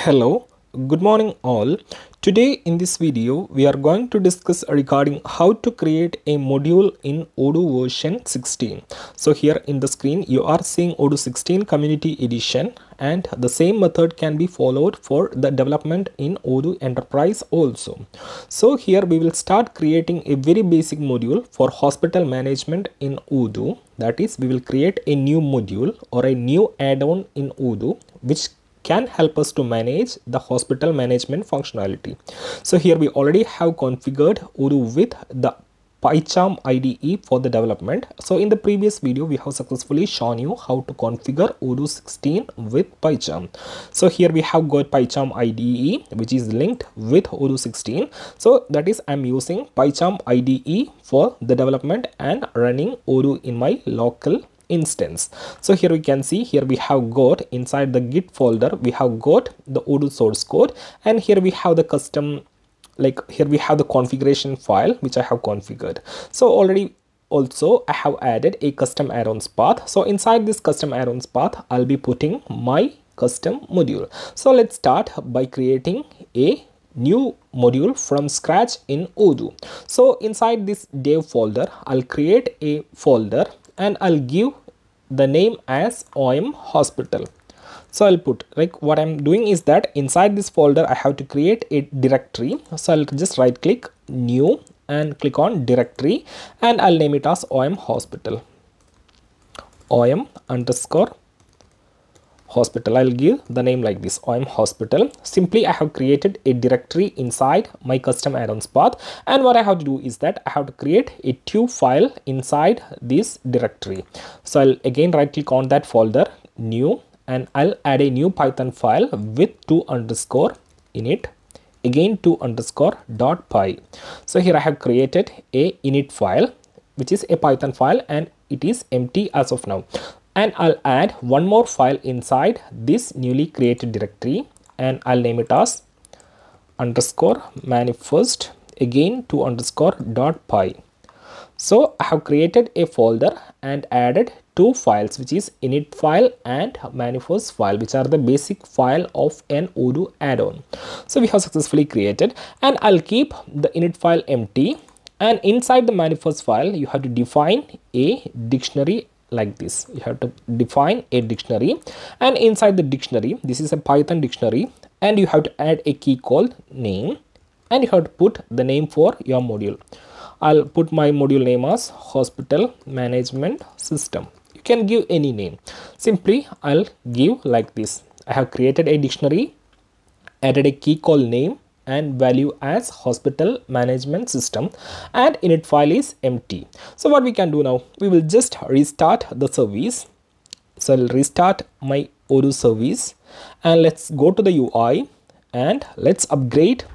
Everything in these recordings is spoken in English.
Hello, good morning all. Today in this video we are going to discuss regarding how to create a module in Odoo version 16. So here in the screen you are seeing Odoo 16 Community Edition, and the same method can be followed for the development in Odoo Enterprise also. So here we will start creating a very basic module for hospital management in Odoo. That is, we will create a new module or a new add-on in Odoo which can help us to manage the hospital management functionality. So here we already have configured Odoo with the 𝐭𝐡𝐢𝐬 IDE for the development. So in the previous video we have successfully shown you how to configure Odoo 16 with 𝐭𝐻𝐢𝐬. So here we have got 𝐭𝐻𝐢𝐬 IDE which is linked with Odoo 16. So that is, I'm using 𝐭𝐻𝐢𝐬 IDE for the development and running Odoo in my local instance. So here we can see, here we have got inside the git folder we have got the Odoo source code, and here we have the custom, like here we have the configuration file which I have configured. So already also I have added a custom add-ons path. So inside this custom add-ons path I'll be putting my custom module. So let's start by creating a new module from scratch in Odoo. So inside this dev folder I'll create a folder and I'll give the name as OM Hospital. So I'll put, like, what I'm doing is that inside this folder I have to create a directory. So I'll just right click new and click on directory, and I'll name it as OM Hospital. OM underscore hospital. I'll give the name like this, OM Hospital. Simply I have created a directory inside my custom add-ons path, and what I have to do is that I have to create a two file inside this directory. So I'll again right click on that folder, new, and I'll add a new Python file with 2_init, again 2_.py. So here I have created a init file which is a Python file and it is empty as of now. And I'll add one more file inside this newly created directory, and I'll name it as _manifest, again 2_.py. So I have created a folder and added two files, which is init file and manifest file, which are the basic file of an Odoo add-on. So we have successfully created, and I'll keep the init file empty, and inside the manifest file you have to define a dictionary like this. You have to define a dictionary, and inside the dictionary, this is a Python dictionary, and you have to add a key called name, and you have to put the name for your module. I'll put my module name as Hospital Management System. You can give any name. Simply I'll give like this. I have created a dictionary, added a key called name and value as Hospital Management System, and init file is empty. So what we can do now, we will just restart the service. So I'll restart my Odoo service, and let's go to the UI and let's activate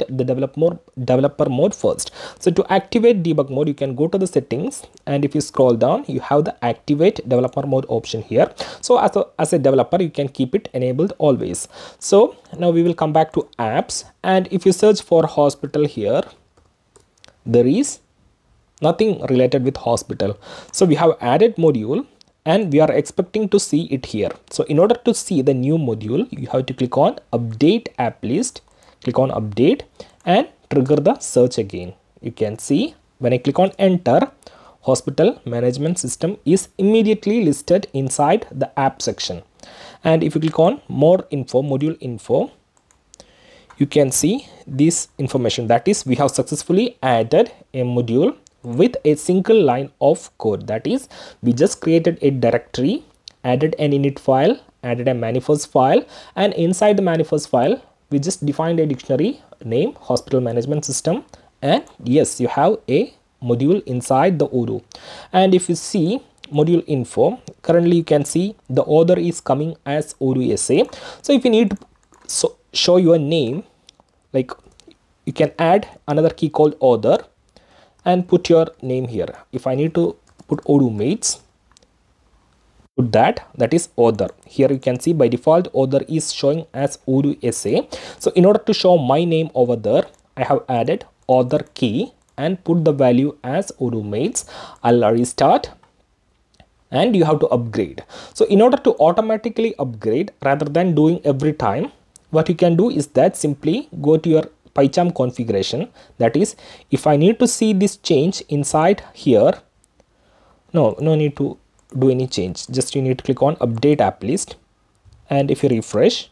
the developer mode first. So to activate debug mode, you can go to the settings, and if you scroll down you have the activate developer mode option here. So as a developer you can keep it enabled always. So now we will come back to apps, and if you search for hospital here, there is nothing related with hospital. So we have added module and we are expecting to see it here. So in order to see the new module, you have to click on update app list, click on update and trigger the search again. You can see when I click on enter, Hospital Management System is immediately listed inside the app section. And if you click on more info, module info, you can see this information, that is, we have successfully added a module with a single line of code. That is, we just created a directory, added an init file, added a manifest file, and inside the manifest file we just defined a dictionary name Hospital Management System, and yes, you have a module inside the Odoo. And if you see module info, currently you can see the author is coming as Odoo SA. So if you need to show your name, like, you can add another key called author and put your name here. If I need to put odoomates, put that is author. Here you can see by default author is showing as Odoo SA. So in order to show my name over there, I have added author key and put the value as odoomates. I'll restart and you have to upgrade. So in order to automatically upgrade rather than doing every time, what you can do is that simply go to your PyCharm configuration. That is, if I need to see this change inside here, no need to do any change, just you need to click on update app list, and if you refresh,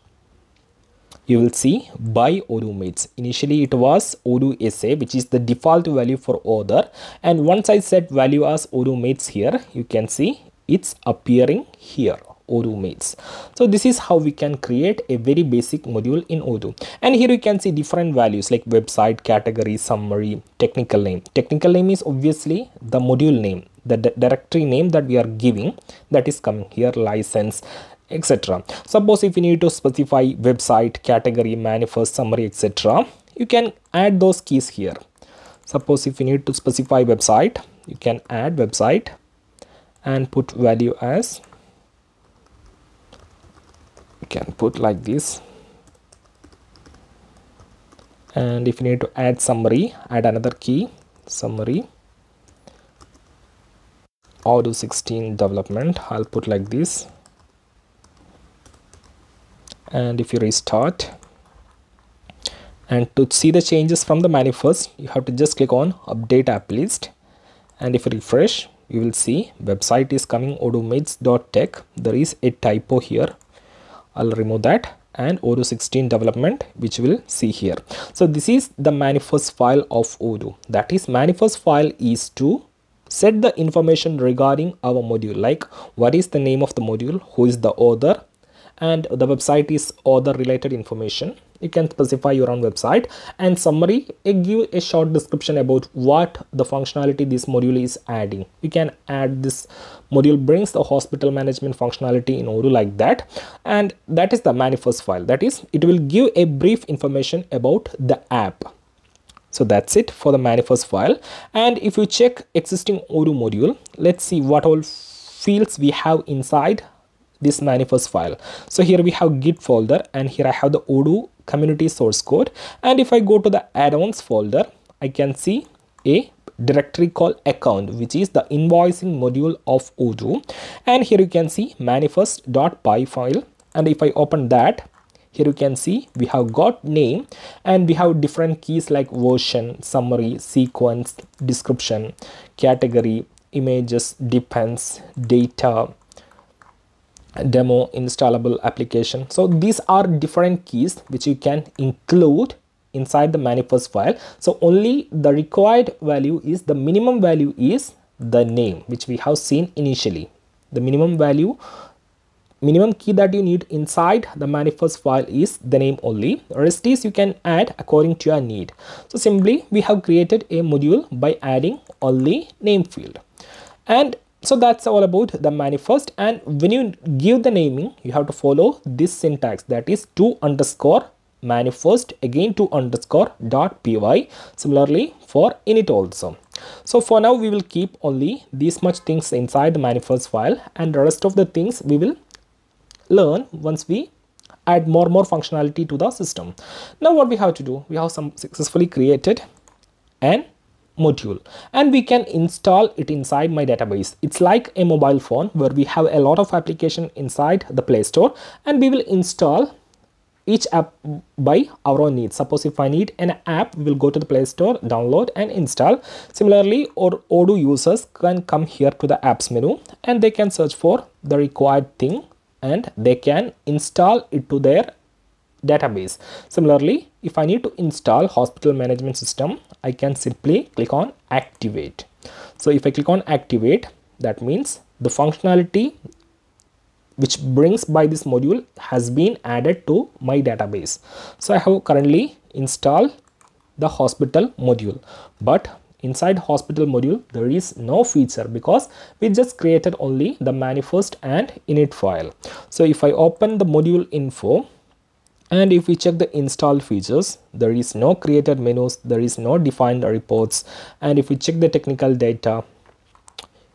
you will see by odoomates. Initially it was odoo which is the default value for other, and once I set value as odoomates here, you can see it's appearing here, odoomates. So this is how we can create a very basic module in Odoo. And here you can see different values like website, category, summary, technical name. Technical name is obviously the module name, the directory name that we are giving, that is coming here, license, etc. Suppose if you need to specify website, category, manifest, summary, etc., you can add those keys here. Suppose if you need to specify website, you can add website and put value as, you can put like this. And if you need to add summary, add another key, summary, Odoo 16 development, I'll put like this. And if you restart, and to see the changes from the manifest, you have to just click on update app list, and if you refresh, you will see website is coming odoomates.tech. there is a typo here, I'll remove that, and Odoo 16 development, which we'll see here. So this is the manifest file of Odoo. That is, manifest file is to set the information regarding our module, like what is the name of the module, who is the author, and the website is author related information. You can specify your own website, and summary, give a short description about what the functionality this module is adding. You can add this module brings the hospital management functionality in Odoo, like that, and that is the manifest file. That is, it will give a brief information about the app. So that's it for the manifest file. And if you check existing Odoo module, let's see what all fields we have inside this manifest file. So here we have Git folder, and here I have the Odoo community source code. And if I go to the add-ons folder, I can see a directory called account, which is the invoicing module of Odoo. And here you can see manifest.py file. And if I open that, here you can see we have got name, and we have different keys like version, summary, sequence, description, category, images, depends, data, demo, installable application. So these are different keys which you can include inside the manifest file. So only the required value is, the minimum value is the name, which we have seen initially. The minimum value, minimum key that you need inside the manifest file is the name only. Rest is you can add according to your need. So simply we have created a module by adding only name field. And so that's all about the manifest. And when you give the naming, you have to follow this syntax, that is to underscore manifest, again to underscore .py. Similarly for init also. So for now we will keep only these much things inside the manifest file, and the rest of the things we will learn once we add more functionality to the system. Now what we have to do, we have successfully created an module, and we can install it inside my database. It's like a mobile phone where we have a lot of application inside the Play Store, and we will install each app by our own needs. Suppose if I need an app, we will go to the Play Store, download and install. Similarly, Odoo users can come here to the apps menu, and they can search for the required thing, and they can install it to their database. Similarly, if I need to install hospital management system, I can simply click on activate. So if I click on activate, that means the functionality which brings by this module has been added to my database. So I have currently installed the hospital module, but inside hospital module there is no feature because we just created only the manifest and init file. So if I open the module info, and if we check the installed features, there is no created menus, there is no defined reports, and if we check the technical data,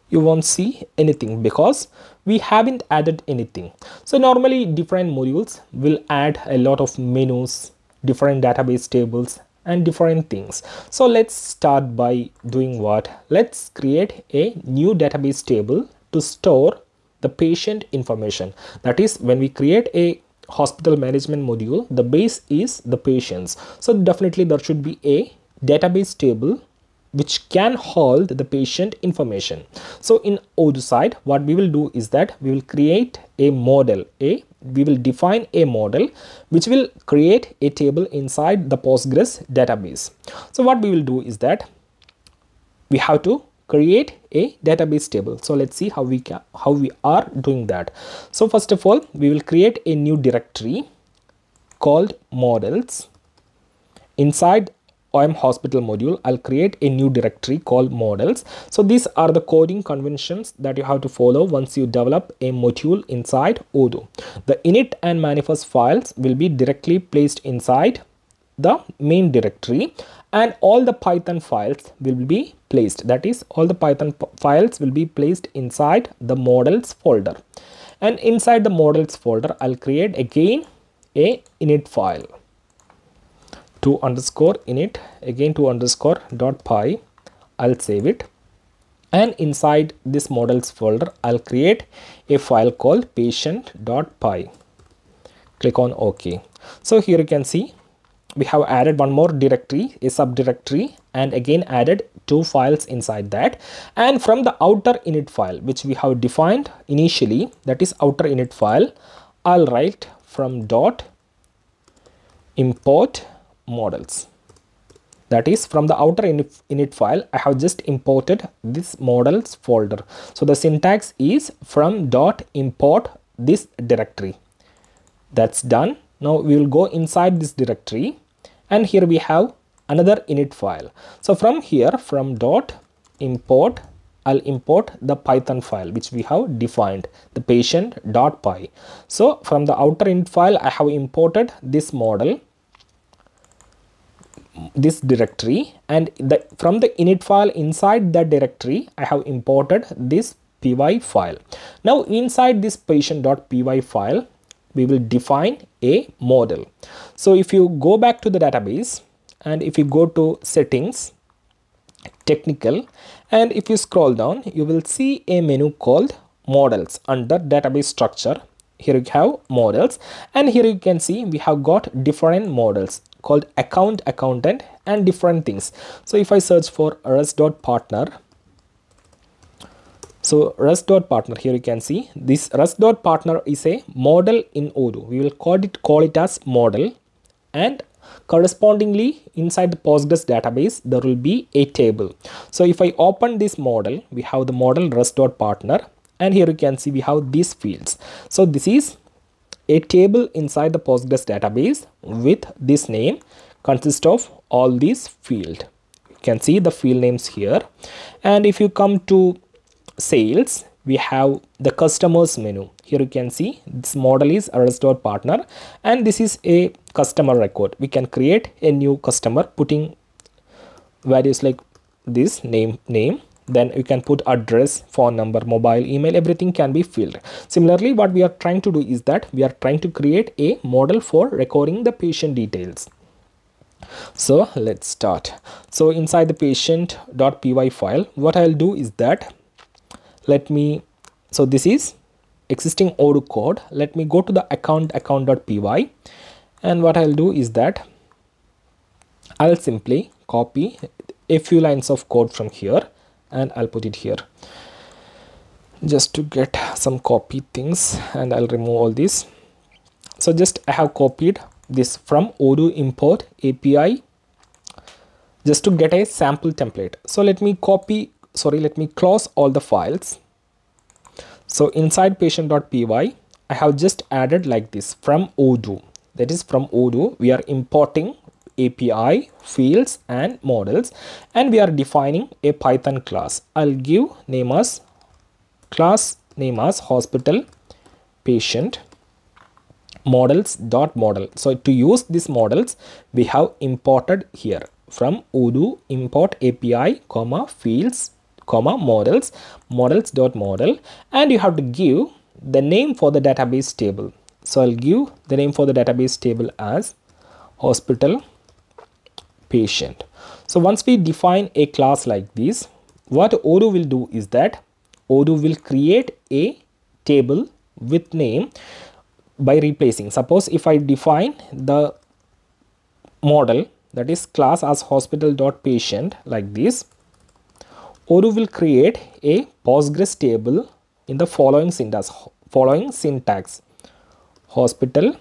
you won't see anything because we haven't added anything. So normally different modules will add a lot of menus, different database tables and different things. So let's start by doing what? Let's create a new database table to store the patient information. That is, when we create a hospital management module, the base is the patients. So definitely there should be a database table which can hold the patient information. So in Odoo side, what we will do is that we will create a model, we will define a model which will create a table inside the Postgres database. So what we will do is that we have to create a database table. So let's see how we are doing that. So first of all, we will create a new directory called models. Inside OM hospital module, I'll create a new directory called models. So these are the coding conventions that you have to follow once you develop a module inside Odoo. The init and manifest files will be directly placed inside the main directory, and all the Python files will be placed. That is, all the Python files will be placed inside the models folder. And inside the models folder, I'll create again a init file. _init, again _.py. I'll save it, and inside this models folder I'll create a file called patient.py. Click on OK. So here you can see we have added one more directory, a subdirectory, and again added 2 files inside that. And from the outer init file which we have defined initially, that is outer init file, I'll write from .import models. That is, from the outer init file, I have just imported this models folder. So the syntax is from .import this directory. That's done. Now we will go inside this directory, and here we have another init file. So from here, from .import, I'll import the Python file which we have defined, the patient.py. So from the outer init file, I have imported this model, this directory, and from the init file inside that directory, I have imported this py file. Now inside this patient.py file, we will define a model. So if you go back to the database, and if you go to settings, technical, and if you scroll down, you will see a menu called models under database structure. Here you have models, and here you can see we have got different models called account, accountant, and different things. So if I search for rest.partner, so rest.partner, here you can see this rest.partner is a model in Odoo. We will call it as model, and correspondingly inside the Postgres database there will be a table. So if I open this model, we have the model rest.partner, and here you can see we have these fields. So this is a table inside the Postgres database with this name, consists of all these fields. You can see the field names here. And if you come to sales, we have the customers menu. Here you can see this model is rest.partner, and this is a customer record. We can create a new customer putting values like this name, then you can put address, phone number, mobile, email, everything can be filled. Similarly, what we are trying to do is that we are trying to create a model for recording the patient details. So let's start. So inside the patient.py file, what I'll do is that so this is existing Odoo code. Let me go to the account.py, and what I'll do is that I'll simply copy a few lines of code from here, and I'll put it here just to get some copy things, and I'll remove all this. So just I have copied this from Odoo import API just to get a sample template. So let me close all the files. So inside patient.py, I have just added like this from Odoo. That is, from Odoo we are importing API, fields, and models, and we are defining a Python class. I'll give class name as hospital patient models.model. So to use these models, we have imported here from Odoo import API, fields, models.model, and you have to give the name for the database table. So I'll give the name for the database table as hospital patient. So once we define a class like this, what Odoo will do is that Odoo will create a table with name by replacing. Suppose if I define the model, that is class, as hospital.patient like this, Odoo will create a Postgres table in the following syntax: hospital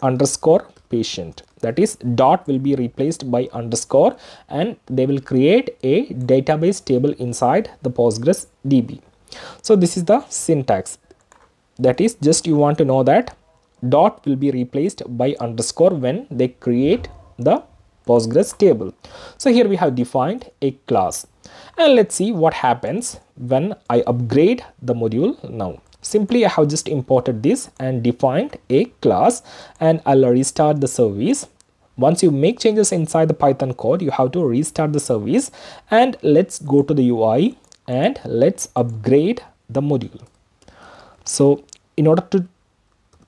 underscore patient, that is dot will be replaced by underscore, and they will create a database table inside the Postgres DB. So this is the syntax. That is, just you want to know that dot will be replaced by underscore when they create the Postgres table. So here we have defined a class, and let's see what happens when I upgrade the module now. Simply I have just imported this and defined a class, and I'll restart the service. Once you make changes inside the Python code, you have to restart the service, and let's go to the UI and let's upgrade the module. So in order to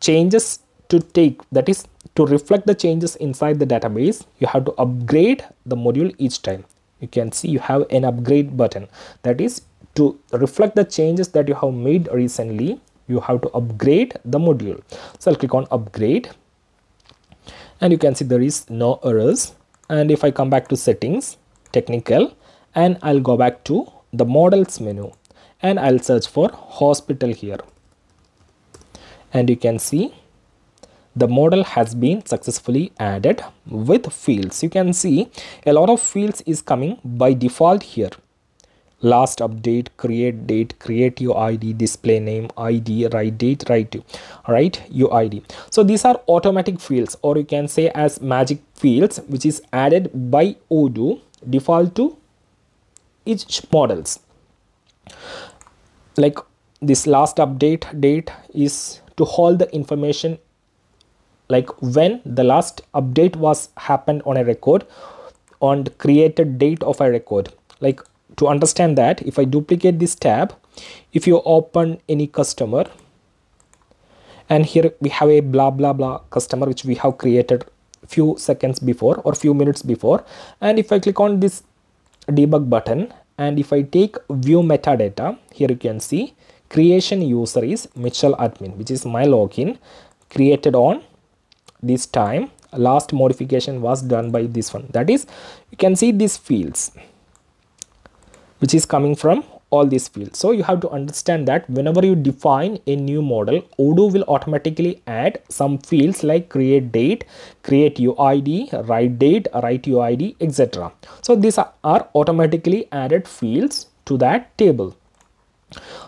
changes to take, that is to reflect the changes inside the database, you have to upgrade the module each time. You can see you have an upgrade button, that is to reflect the changes that you have made recently. You have to upgrade the module. So I'll click on upgrade, and you can see there is no errors. And if I come back to settings, technical, and I'll go back to the models menu, and I'll search for hospital here, and you can see the model has been successfully added with fields. You can see a lot of fields is coming by default here: last update, create date, create UID, display name, ID, write date, write UID. So these are automatic fields, or you can say as magic fields, which is added by Odoo default to each models. Like this last update date is to hold the information, like when the last update was happened on a record, on the created date of a record. Like, to understand that, if I duplicate this tab, if you open any customer, and here we have a blah blah blah customer which we have created few seconds before or few minutes before, and if I click on this debug button, and if I take view metadata, here you can see creation user is Mitchell admin, which is my login, created on this time, last modification was done by this one. That is, you can see these fields which is coming from all these fields. So you have to understand that whenever you define a new model, Odoo will automatically add some fields like create date, create UID, write date, write UID, etc. So these are automatically added fields to that table.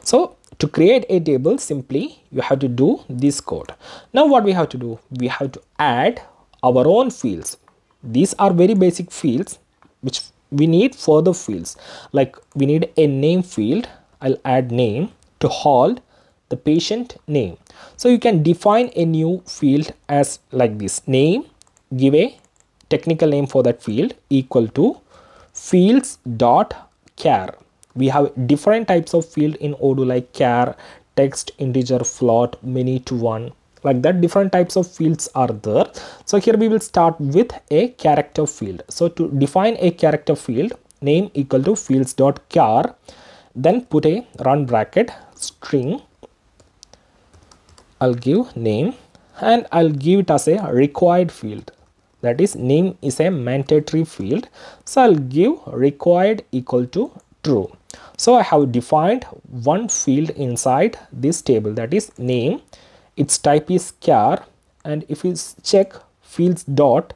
So to create a table, simply you have to do this code. Now what we have to do, we have to add our own fields. These are very basic fields which we need further fields. Like we need a name field. I'll add name to hold the patient name. So you can define a new field as like this: name, give a technical name for that field, equal to fields dot char. We have different types of field in Odoo, like char, text, integer, float, many to one, like that. Different types of fields are there. So here we will start with a character field. So to define a character field, name equal to fields dot char, then put a run bracket string. I'll give name, and I'll give it as a required field. That is, name is a mandatory field, so I'll give required equal to true. So I have defined one field inside this table, that is name. Its type is char, and if you check fields dot,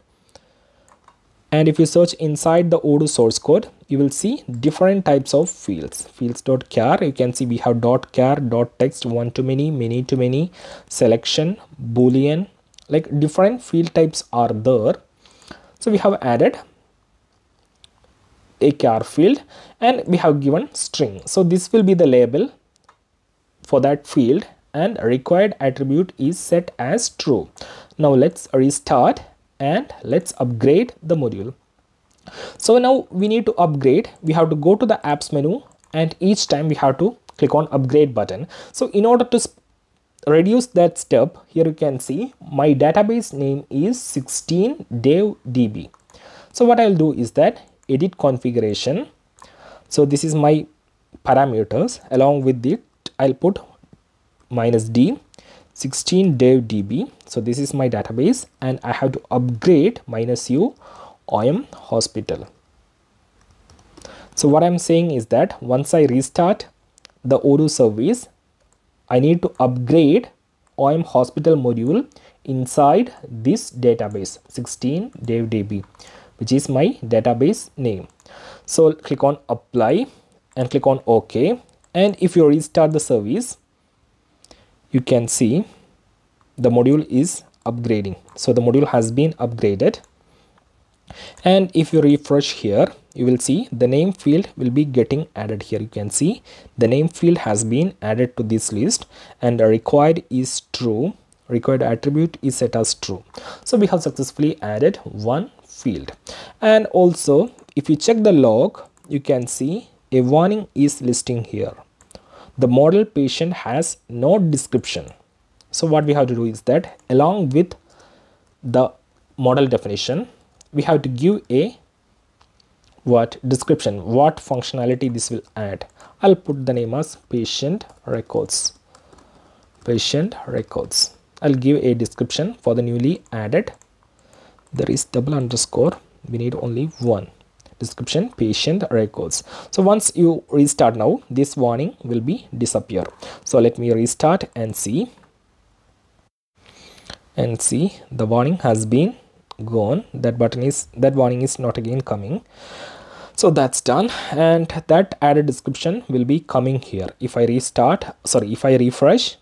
and if you search inside the Odoo source code, you will see different types of fields. Fields dot char, you can see we have dot char, dot text, one to many to many, selection, boolean, like different field types are there. So we have added a char field, and we have given string. So this will be the label for that field, and required attribute is set as true. Now let's restart and let's upgrade the module. So now we need to upgrade. We have to go to the apps menu, and each time we have to click on upgrade button. So in order to reduce that step, here you can see my database name is 16 DB. So what I'll do is that edit configuration. So this is my parameters. Along with it, I'll put -d 16 𝐷 So this is my database, and I have to upgrade -u 𝐜𝐚 hospital. So what I'm saying is that once I restart the Odoo service, I need to upgrade 𝐜𝐚 hospital module inside this database 16 𝐷, which is my database name. So click on apply and click on OK, and if you restart the service, you can see the module is upgrading. So the module has been upgraded, and if you refresh here, you will see the name field will be getting added here. You can see the name field has been added to this list, and the required is true. Required attribute is set as true. So we have successfully added one field. And also, if you check the log, you can see a warning is listing here. The model patient has no description. So what we have to do is that along with the model definition, we have to give a description, what functionality this will add. I'll put the name as patient records. I'll give a description for the newly added. There is double underscore, we need only one. Description patient records. So once you restart now, this warning will be disappear. So let me restart and see the warning has been gone. That warning is not again coming. So that's done, and that added description will be coming here. If I refresh,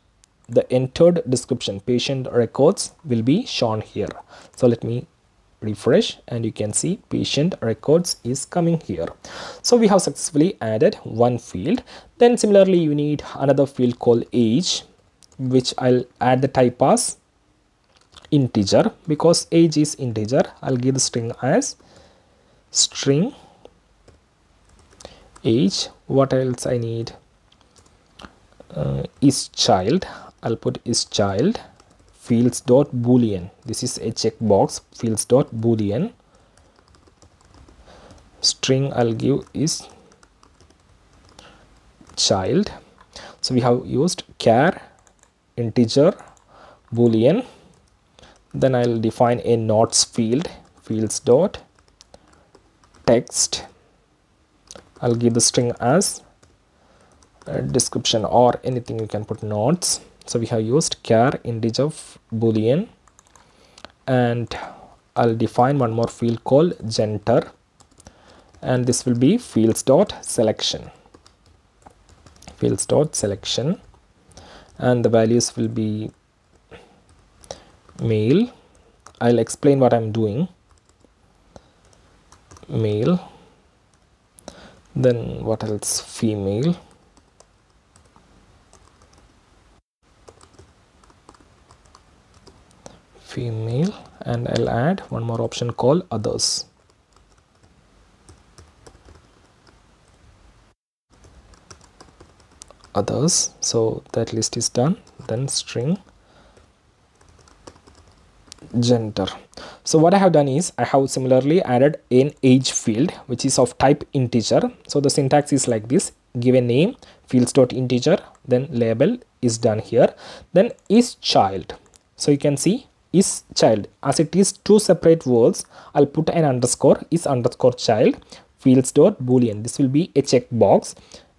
the entered description patient records will be shown here. So let me refresh, and you can see patient records is coming here. So we have successfully added one field. Then similarly, you need another field called age, which I'll add the type as integer, because age is integer. I'll give the string as string age. What else I need? Is child. I'll put is child. Fields dot boolean. This is a checkbox. Fields dot boolean. String I'll give is child. So we have used char, integer, boolean. Then I'll define a notes field. Fields dot text. I'll give the string as a description, or anything you can put notes. So we have used char, integer, boolean, and I'll define one more field called gender, and this will be fields dot selection. And the values will be male. I'll explain what I'm doing. Male. Then what else? Female. And I'll add one more option called others. So that list is done. Then string gender. So what I have done is I have similarly added an age field, which is of type integer. So the syntax is like this: give a name, fields dot integer, then label is done here. Then is child. So you can see is child, as it is two separate words, I'll put an underscore, is underscore child, fields dot boolean. This will be a checkbox,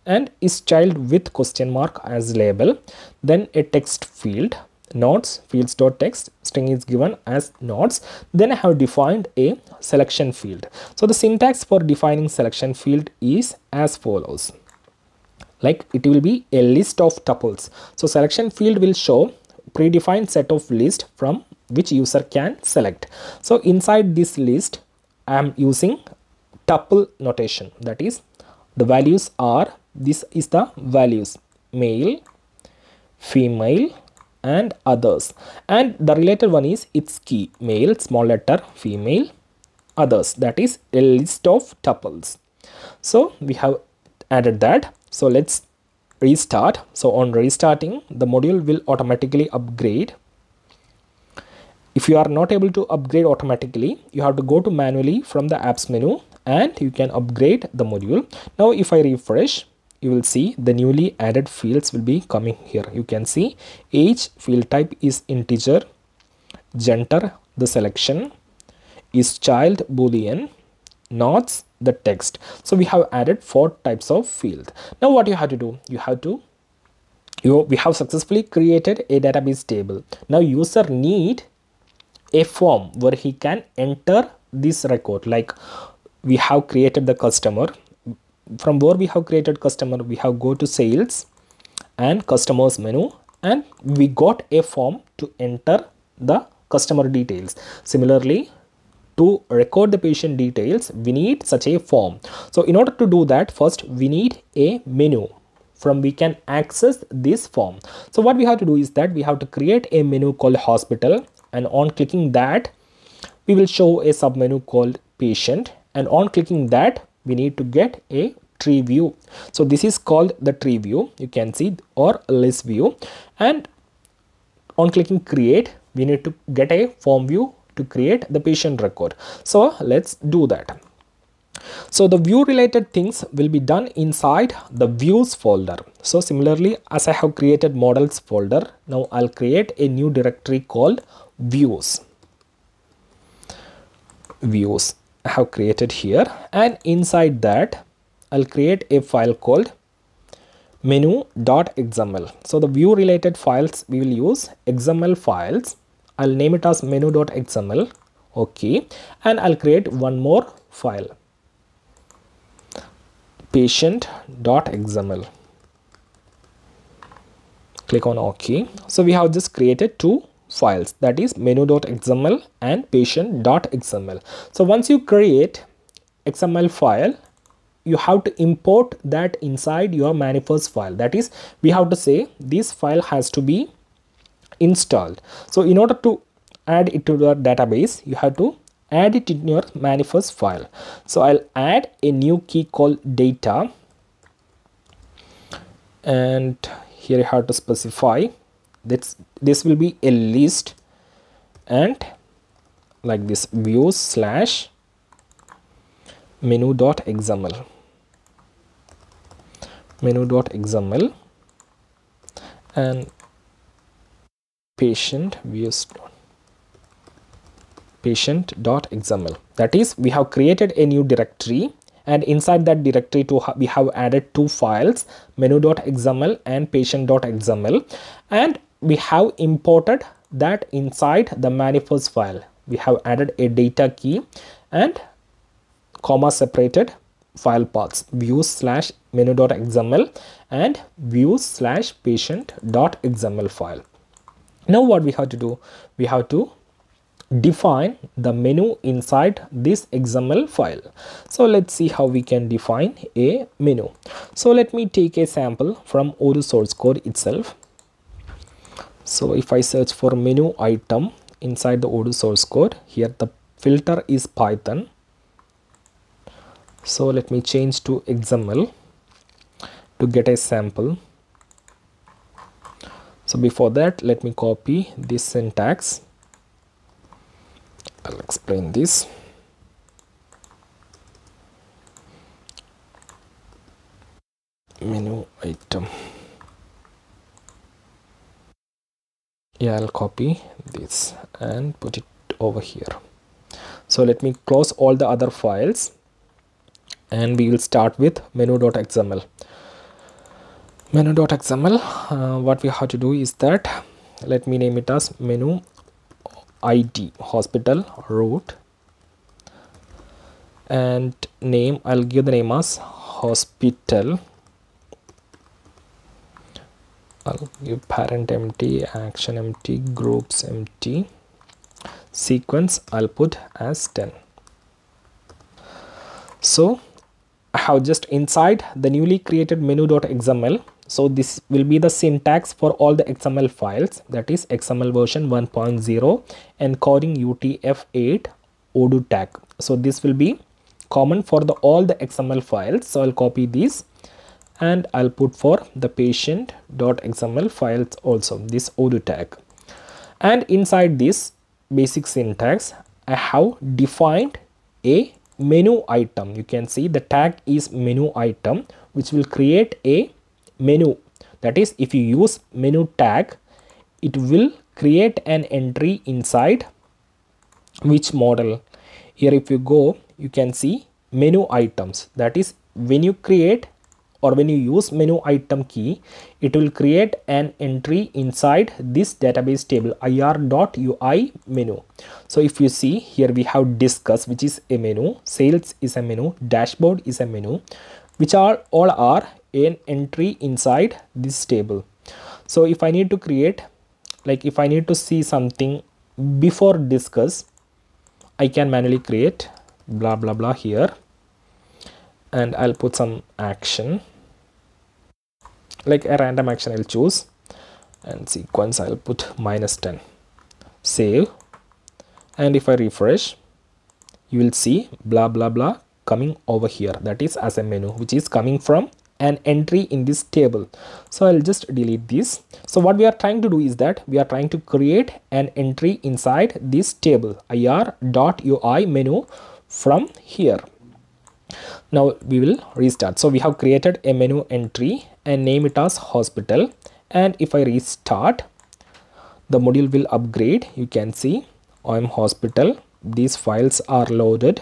and is child with question mark as label. Then a text field, notes, fields dot text, string is given as notes. Then I have defined a selection field. So the syntax for defining selection field is as follows. Like, it will be a list of tuples. So selection field will show predefined set of list from which user can select. So inside this list, I am using tuple notation. That is, the values are, this is the values, male, female, and others. And the related one is its key, male, small letter, female, others. That is a list of tuples. So we have added that. So let's restart. So on restarting, the module will automatically upgrade. If you are not able to upgrade automatically, you have to go to manually from the apps menu, and you can upgrade the module. Now if I refresh, you will see the newly added fields will be coming here. You can see age field type is integer, gender the selection, is child boolean, nots the text. So we have added 4 types of field. Now what you have to do, we have successfully created a database table. Now user need a form where he can enter this record. Like we have created the customer. From where we have created customer, we have go to sales and customers menu, and we got a form to enter the customer details. Similarly, to record the patient details, we need such a form. So in order to do that, first we need a menu from we can access this form. So what we have to do is that we have to create a menu called hospital, and on clicking that we will show a submenu called patient, and on clicking that we need to get a tree view. So this is called the tree view, you can see, or list view, and on clicking create we need to get a form view to create the patient record. So let's do that. So the view related things will be done inside the views folder. So similarly, as I have created models folder, now I'll create a new directory called views. Views I have created here, and inside that I'll create a file called menu.xml. So the view related files we will use XML files. I'll name it as menu.xml. Okay, and I'll create one more file, patient.xml. Click on OK. So we have just created 2 files, that is menu.xml and patient.xml. So once you create XML file, you have to import that inside your manifest file. That is, we have to say this file has to be installed. So in order to add it to your database, you have to add it in your manifest file. So I'll add a new key called data, and here you have to specify that this will be a list, and like this views slash menu.xml, and patient.xml. That is, we have created a new directory, and inside that directory we have added 2 files, menu.xml and patient.xml, and we have imported that inside the manifest file. We have added a data key and comma separated file paths, views slash menu.xml and views slash patient.xml file. Now what we have to do, we have to define the menu inside this XML file. So let's see how we can define a menu. So let me take a sample from Odoo source code itself. So if I search for menu item inside the Odoo source code, here the filter is Python. So let me change to XML to get a sample. So before that, let me copy this syntax. I'll explain this. Menu item. Yeah, I'll copy this and put it over here. So let me close all the other files, and we will start with menu.xml. Menu.xml, what we have to do is that, let me name it as menu ID, hospital, root, and name, I'll give the name as hospital. I'll give parent empty, action empty, groups empty, sequence I'll put as 10. So I have just inside the newly created menu.xml. So this will be the syntax for all the XML files, that is XML version 1.0 encoding UTF-8 Odoo tag. So this will be common for all the XML files. So I'll copy these and I'll put for the patient.xml files also this Odoo tag. And inside this basic syntax, I have defined a menu item. You can see the tag is menu item, which will create a menu. That is, if you use menu tag, it will create an entry inside which model. Here if you go, you can see menu items. That is, when you create or when you use menu item key, it will create an entry inside this database table ir.ui menu. So if you see here, we have discuss, which is a menu, sales is a menu, dashboard is a menu, which all are an entry inside this table. So if I need to create, like if I need to see something before discuss, I can manually create blah blah blah here, and I'll put some action, like a random action I'll choose, and sequence I'll put -10. Save, and if I refresh, you will see blah blah blah coming over here. That is as a menu, which is coming from an entry in this table. So I'll just delete this. So what we are trying to do is that we are trying to create an entry inside this table ir.ui menu from here. Now we will restart. So we have created a menu entry and name it as hospital, and if I restart, the module will upgrade. You can see I'm hospital, these files are loaded,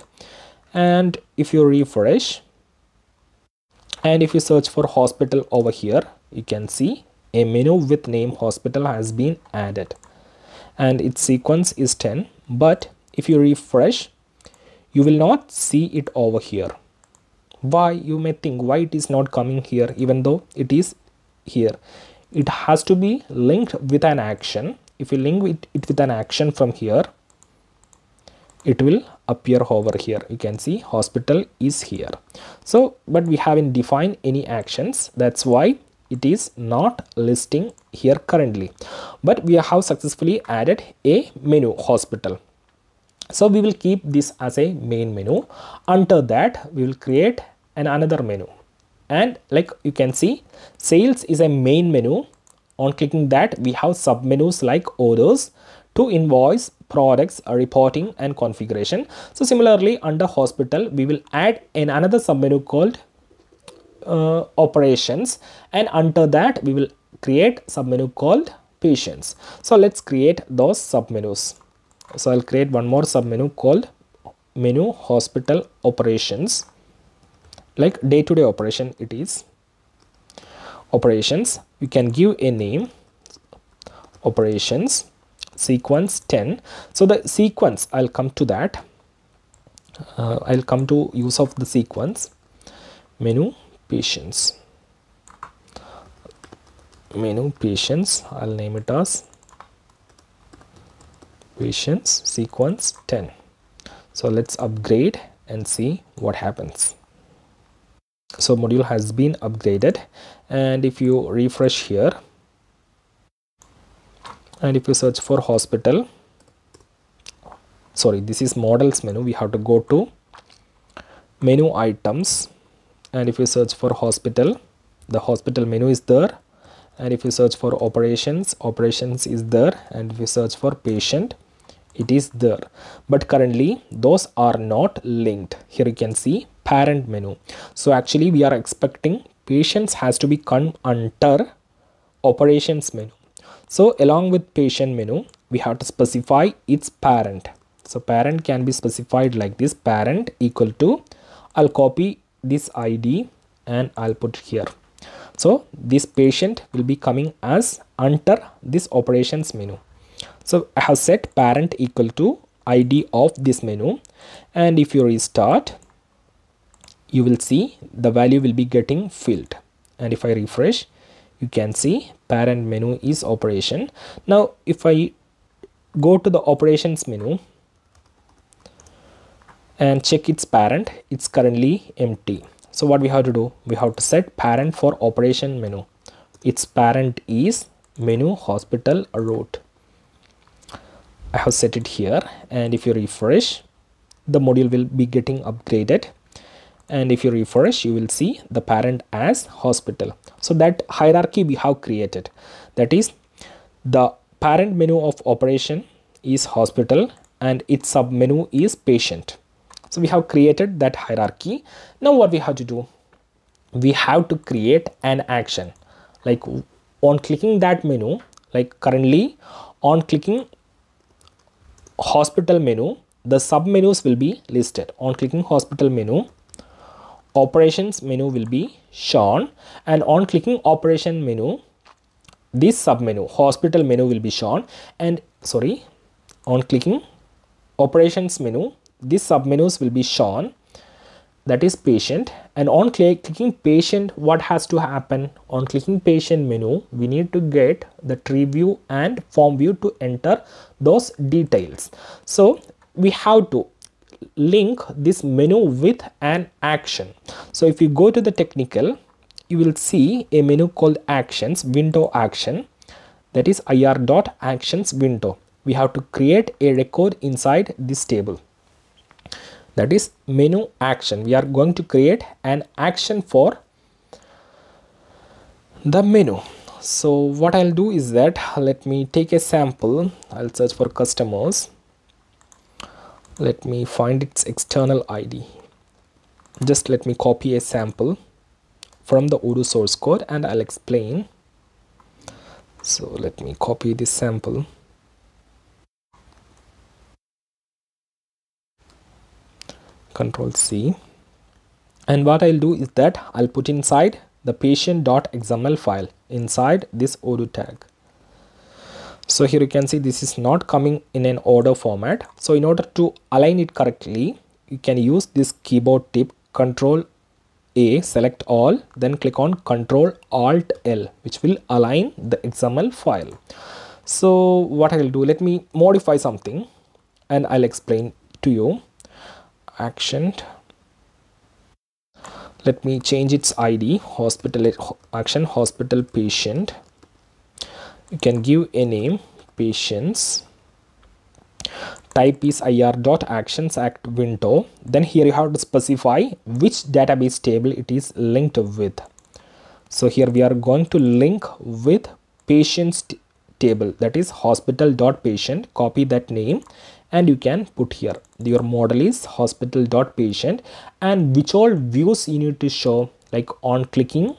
and if you refresh and if you search for hospital over here, you can see a menu with name hospital has been added and its sequence is 10. But if you refresh, you will not see it over here. Why? You may think why it is not coming here, even though it is here. It has to be linked with an action. If you link it with an action from here, it will appear over here. You can see hospital is here. So but we haven't defined any actions, that's why it is not listing here currently. But we have successfully added a menu hospital. So we will keep this as a main menu. Until that, we will create another menu, and like you can see, sales is a main menu. On clicking that, we have sub menus like orders, to invoice, products, reporting and configuration. So similarly, under hospital, we will add another sub menu called operations, and under that we will create sub menu called patients. So let's create those sub menus. So I'll create one more sub menu called menu hospital operations, like day-to-day operation. It is operations. You can give a name, operations, sequence 10. So the sequence, I'll come to that. I'll come to use of the sequence. Menu patients, menu patients, I'll name it as patients sequence 10. So let's upgrade and see what happens. So module has been upgraded, and if you refresh here and if you search for hospital, sorry, this is models menu, we have to go to menu items, and if you search for hospital, the hospital menu is there, and if you search for operations, operations is there, and if you search for patient, it is there. But currently those are not linked. Here you can see parent menu. So actually we are expecting patients has to be come under operations menu. So along with patient menu, we have to specify its parent. So parent can be specified like this, parent equal to, I'll copy this ID and I'll put here. So this patient will be coming as under this operations menu. So I have set parent equal to ID of this menu, and if you restart, you will see the value will be getting filled, and if I refresh, you can see parent menu is operation. Now if I go to the operations menu and check its parent, it's currently empty. So what we have to do, we have to set parent for operation menu. Its parent is menu hospital route. I have set it here, and if you refresh, the module will be getting upgraded, and if you refresh, you will see the parent as hospital. So that hierarchy we have created, that is the parent menu of operation is hospital and its sub menu is patient. So we have created that hierarchy. Now what we have to do, we have to create an action. Like on clicking that menu, like currently on clicking hospital menu, the sub menus will be listed. On clicking hospital menu, operations menu will be shown, and on clicking operation menu, this sub menu hospital menu will be shown, and sorry, on clicking operations menu, these sub menus will be shown, that is patient. And on clicking patient, what has to happen? On clicking patient menu, we need to get the tree view and form view to enter those details. So we have to link this menu with an action. So if you go to the technical, you will see a menu called actions, window action, that is ir.actions window. We have to create a record inside this table, that is menu action. We are going to create an action for the menu. So what I'll do is that, let me take a sample. I'll search for customers. Let me find its external ID. Just let me copy a sample from the Odoo source code and I'll explain. So let me copy this sample. Control C, and what I'll do is that I'll put inside the patient.xml file inside this Odoo tag. So here you can see this is not coming in an order format. So in order to align it correctly, you can use this keyboard tip, Control A, select all, then click on Control Alt L, which will align the XML file. So what I'll do, let me modify something and I'll explain to you. Action, let me change its ID, hospital action, hospital patient. You can give a name, patients. Type is ir.actions act window. Then here you have to specify which database table it is linked with. So here we are going to link with patients table, that is hospital.patient. Copy that name and you can put here. Your model is hospital.patient, and which all views you need to show, like on clicking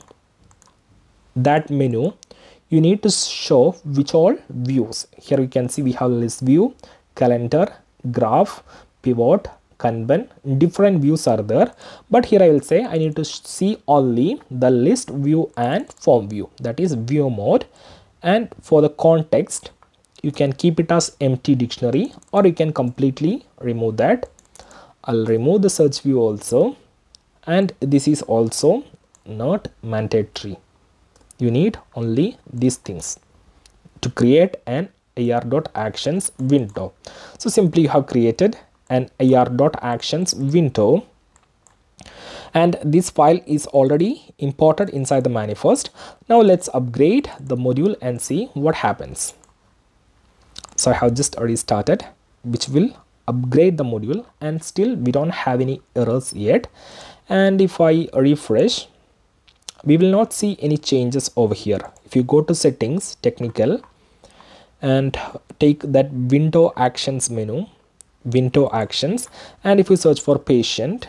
that menu, you need to show which all views. Here you can see we have list view, calendar, graph, pivot, Kanban, different views are there. But here I will say I need to see only the list view and form view, that is view mode. And for the context, you can keep it as empty dictionary or you can completely remove that. I'll remove the search view also, and this is also not mandatory. You need only these things to create an ir.actions window. So simply you have created an ir.actions window, and this file is already imported inside the manifest. Now let's upgrade the module and see what happens. So I have just restarted, which will upgrade the module, and still we don't have any errors yet. And if I refresh, we will not see any changes over here. If you go to settings, technical, and take that window actions menu, window actions, and if you search for patient,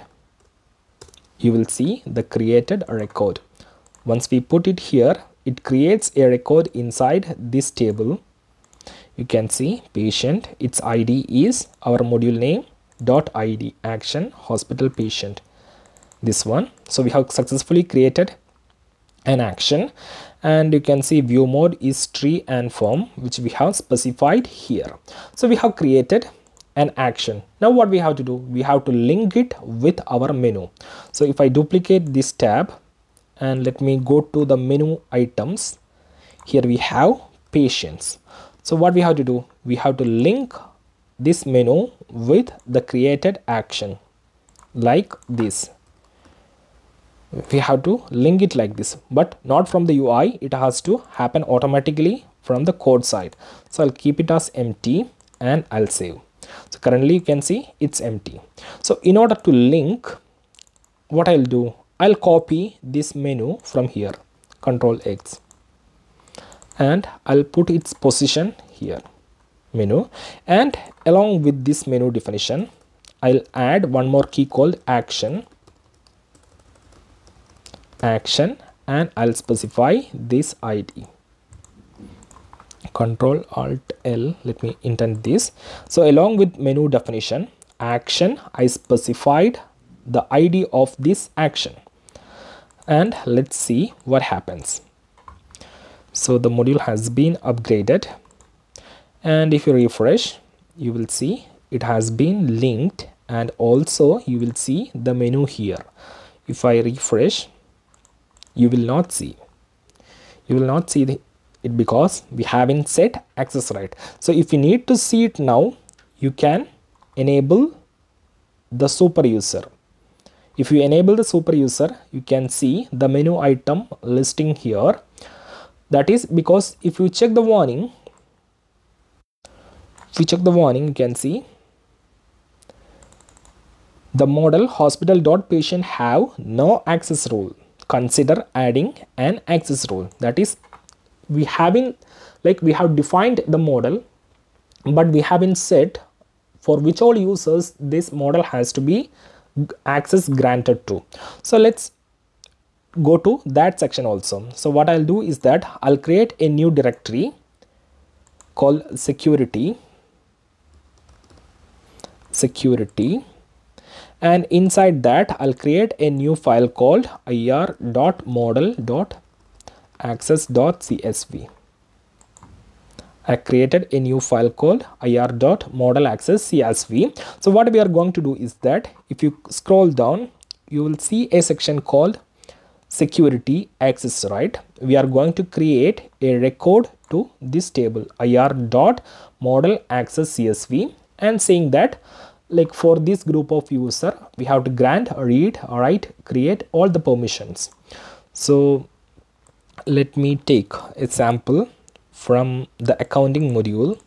you will see the created record. Once we put it here, it creates a record inside this table. You can see patient, its ID is our module name .id action hospital patient, this one. So we have successfully created an action, and you can see view mode is tree and form, which we have specified here. So we have created an action. Now what we have to do, we have to link it with our menu. So if I duplicate this tab and let me go to the menu items, here we have patients. So what we have to do, we have to link this menu with the created action like this. We have to link it like this, but not from the UI. It has to happen automatically from the code side. So I'll keep it as empty and I'll save. So currently you can see it's empty. So in order to link, what I'll do, I'll copy this menu from here, Control X, and I'll put its position here, menu, and along with this menu definition, I'll add one more key called action. action, and I'll specify this ID. Control Alt L, let me indent this. So along with menu definition action, I specified the ID of this action, and let's see what happens. So the module has been upgraded, and if you refresh, you will see it has been linked, and also you will see the menu here. If I refresh, you will not see it because we haven't set access right. So if you need to see it now, you can enable the super user. If you enable the super user, you can see the menu item listing here. That is because if you check the warning, you can see the model hospital.patient have no access rule. Consider adding an access rule. That is, we have defined the model, but we haven't said for which all users this model has to be access granted to. So let's go to that section also. So what I'll do is that I'll create a new directory called security, and inside that I'll create a new file called ir.model.access.csv. I created a new file called ir.model.access.csv. So what we are going to do is that if you scroll down, you will see a section called security access right. We are going to create a record to this table ir.model.access.csv, and saying that like for this group of user we have to grant, read, write, create all the permissions. So let me take a sample from the accounting module.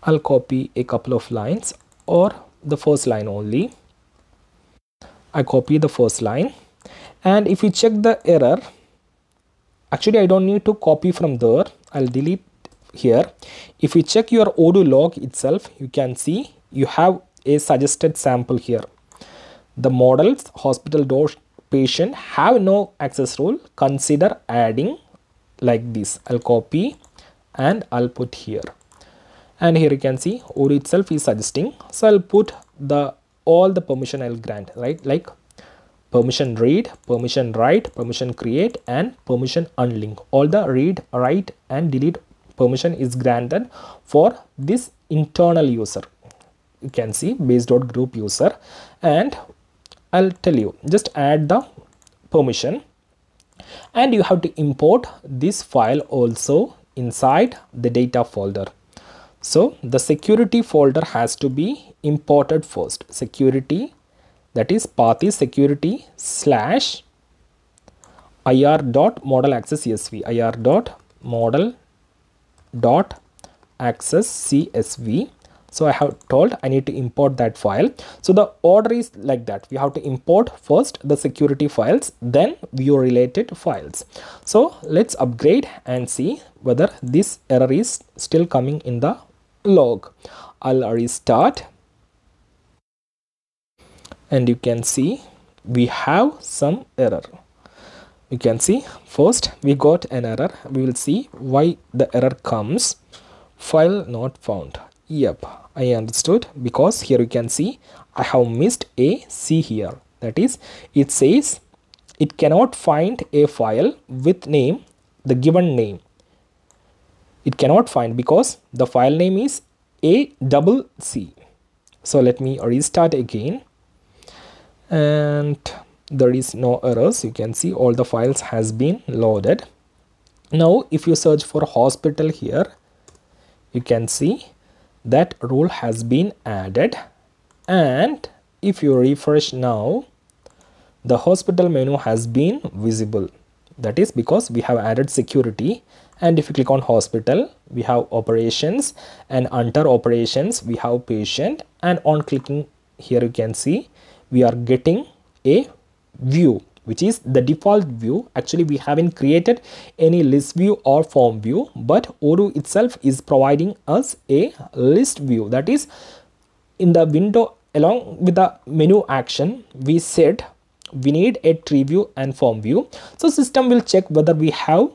I'll copy a couple of lines, or the first line only. I copy the first line, and if you check the error, actually I don't need to copy from there, I'll delete here. If you check your Odoo log itself, you can see you have a suggested sample here. The models hospital.patient have no access rule, consider adding, like this. I'll copy and I'll put here, and here you can see Odoo itself is suggesting. So I'll put all the permission I'll grant, right? Like permission read, permission write, permission create, and permission unlink. All the read, write, and delete permission is granted for this internal user. You can see base.group user, and I'll tell you just add the permission, and you have to import this file also inside the data folder. So the security folder has to be imported first. Security, that is path is security / ir.model.access.csv, ir.model.access.csv. So I have told I need to import that file. So the order is like that. We have to import first the security files, then view related files. So let's upgrade and see whether this error is still coming in the log. I'll restart, and you can see we have some error. You can see first we got an error. We will see why the error comes. File not found. Yep, I understood, because here you can see I have missed a C here. That is, it says it cannot find a file with name, the given name. It cannot find because the file name is 𝐴CC. So let me restart again, and there is no errors. You can see all the files has been loaded. Now if you search for hospital here, you can see that rule has been added, and if you refresh now, the hospital menu has been visible. That is because we have added security, and if you click on hospital, we have operations, and under operations we have patient, and on clicking here you can see we are getting a view, which is the default view. Actually we haven't created any list view or form view, but Odoo itself is providing us a list view. That is, in the window along with the menu action, we said we need a tree view and form view. So system will check whether we have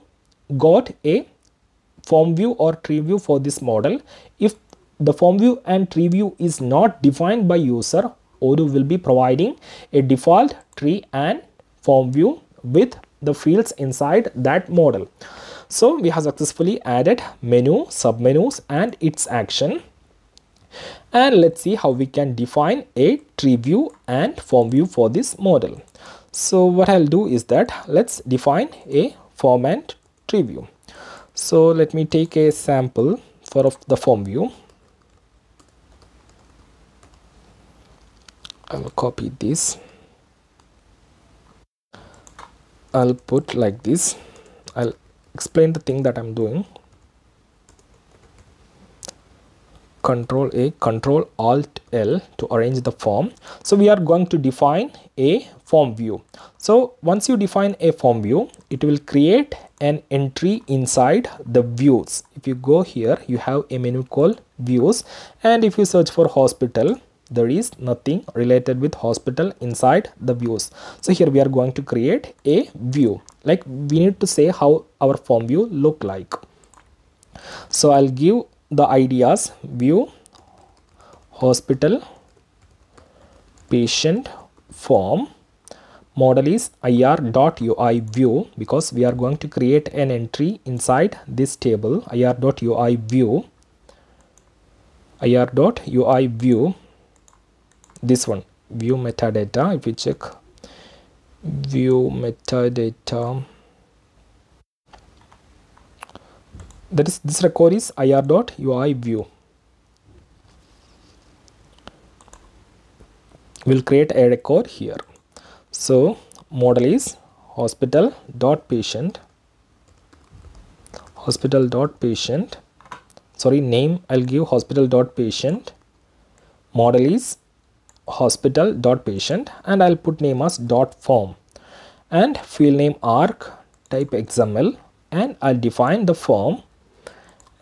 got a form view or tree view for this model. If the form view and tree view is not defined by user, Odoo will be providing a default tree and form view with the fields inside that model. So we have successfully added menu, submenus and its action. And let's see how we can define a tree view and form view for this model. So what I'll do is that let's define a form and tree view. So let me take a sample for the form view. I will copy this. I'll put like this. I'll explain the thing that I'm doing. Control A, Control Alt L to arrange the form. So we are going to define a form view. So once you define a form view, it will create an entry inside the views. If you go here, you have a menu called views, and if you search for hospital, there is nothing related with hospital inside the views. So here we are going to create a view. Like we need to say how our form view look like. So I'll give the ideas: view, hospital, patient, form. Model is ir.ui view, because we are going to create an entry inside this table, ir.ui view, ir.ui view, this one, view metadata. If we check view metadata, that is, this record is ir.ui view. We'll create a record here. So model is hospital.patient, sorry, name I'll give hospital.patient, model is hospital.patient, and I'll put name as .form, and field name arc, type XML, and I'll define the form.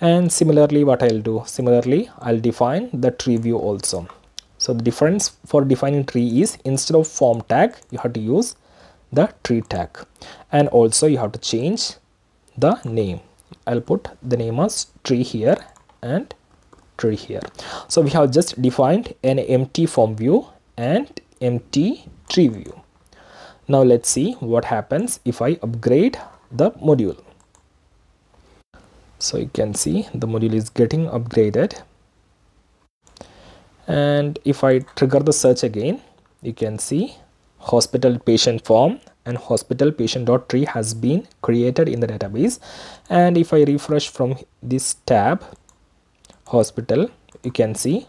And similarly, what I'll do, similarly I'll define the tree view also. So the difference for defining tree is, instead of form tag, you have to use the tree tag, and also you have to change the name. I'll put the name as tree here and tree here. So we have just defined an empty form view and empty tree view. Now let's see what happens if I upgrade the module. So you can see the module is getting upgraded. And if I trigger the search again, you can see hospital patient form and hospital patient.tree has been created in the database. And if I refresh from this tab, hospital, you can see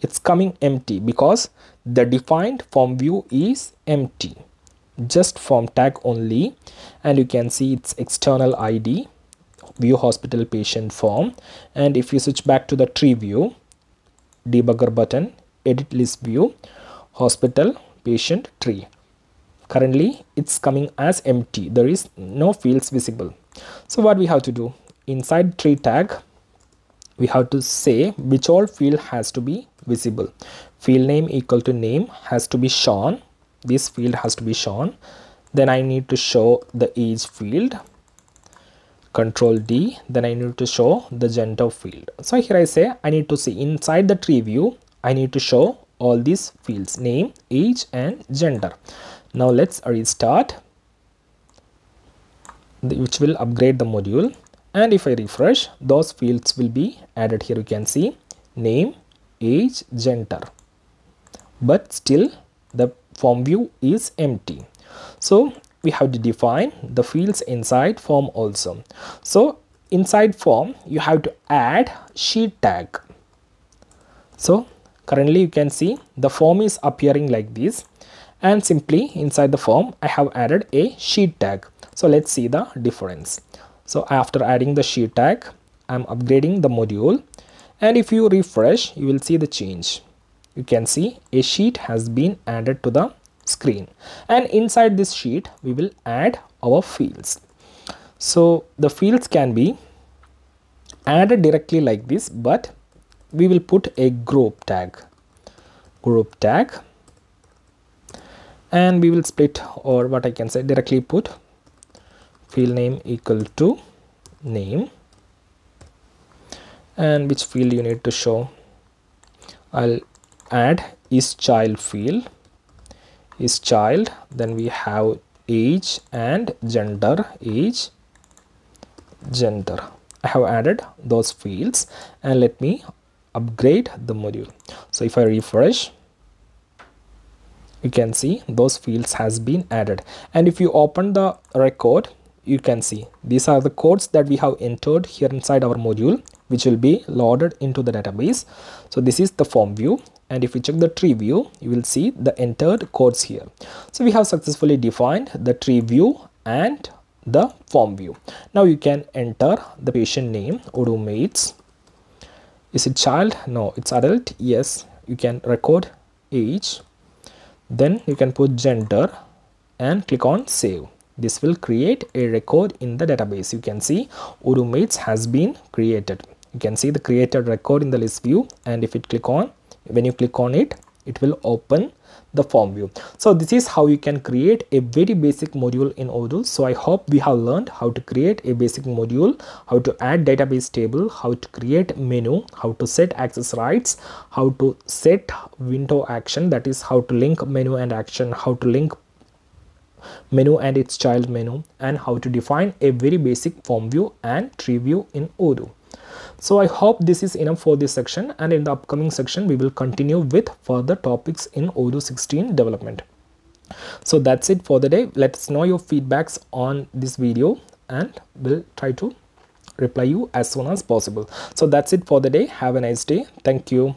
it's coming empty because the defined form view is empty, just form tag only. And you can see its external ID, view hospital patient form. And if you switch back to the tree view, debugger button, edit list view, hospital patient tree, currently it's coming as empty, there is no fields visible. So what we have to do, inside tree tag we have to say which all field has to be visible. Field name equal to name has to be shown, this field has to be shown. Then I need to show the age field, Control D, then I need to show the gender field. So here I say I need to see inside the tree view, I need to show all these fields, name, age and gender. Now let's restart, which will upgrade the module. And if I refresh, those fields will be added here. You can see name, age, gender, but still the form view is empty. So we have to define the fields inside form also. So inside form you have to add sheet tag. So currently you can see the form is appearing like this, and simply inside the form I have added a sheet tag. So let's see the difference. So after adding the sheet tag, I'm upgrading the module, and if you refresh you will see the change. You can see a sheet has been added to the screen, and inside this sheet we will add our fields. So the fields can be added directly like this, but we will put a group tag, and we will split, or what I can say, directly put field name equal to name, and which field you need to show. I'll add is child field, is child, then we have age and gender, age, gender. I have added those fields, and let me upgrade the module. So if I refresh, you can see those fields has been added, and if you open the record, you can see these are the codes that we have entered here inside our module, which will be loaded into the database. So this is the form view, and if you check the tree view, you will see the entered codes here. So we have successfully defined the tree view and the form view. Now you can enter the patient name, odoomates. Is it child? No, it's adult. Yes. You can record age, then you can put gender and click on save. This will create a record in the database. You can see odoomates has been created. You can see the created record in the list view, and if it click on, when you click on it, it will open the form view. So this is how you can create a very basic module in Odoo. So I hope we have learned how to create a basic module, how to add database table, how to create menu, how to set access rights, how to set window action, that is how to link menu and action, how to link menu and its child menu, and how to define a very basic form view and tree view in Odoo. So I hope this is enough for this section, and in the upcoming section we will continue with further topics in Odoo 16 development. So that's it for the day. Let us know your feedbacks on this video, and we'll try to reply you as soon as possible. So that's it for the day. Have a nice day. Thank you.